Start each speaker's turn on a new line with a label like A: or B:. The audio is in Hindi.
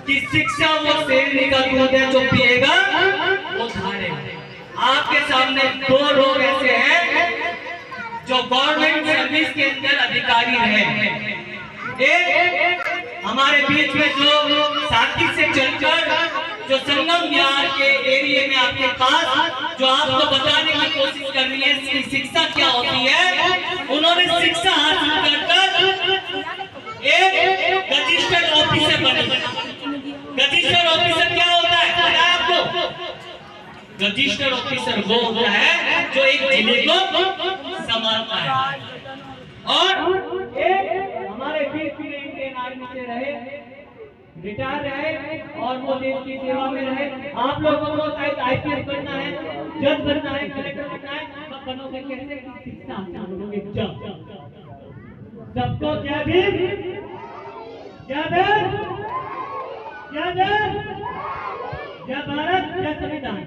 A: कि शिक्षा वो शेरनी का दूध है जो पिएगा वो धारेगा। आपके सामने दो लोग ऐसे हैं जो गवर्नमेंट सर्विस के अंदर अधिकारी रहे। एक हमारे बीच में जो साथी से चलकर जो संगम बिहार के एरिया में आपके पास जो आपको बताने की कोशिश कर रही है कि शिक्षा क्या होती है, उन्होंने शिक्षा हासिल कर एक रजिस्टर्ड ऑफिसर बने। रजिस्टर्ड ऑफिसर क्या होता है पता है आपको? रजिस्टर्ड ऑफिसर वो होता है जो एक जिले को संभालता है। और एक हमारे बीच में इंडियन आर्मी से रहे, रिटायर रहे और वो देश की सेवा में रहे। आप लोगों को शायद आईपीएस बनना है, जज बनना है, कलेक्टर बनना है, सब बनोगे कैसे? शिक्षा हासिल करोगे जब। सबको जय भीम, जय देश, जय देश, जय भारत, जय संविधान।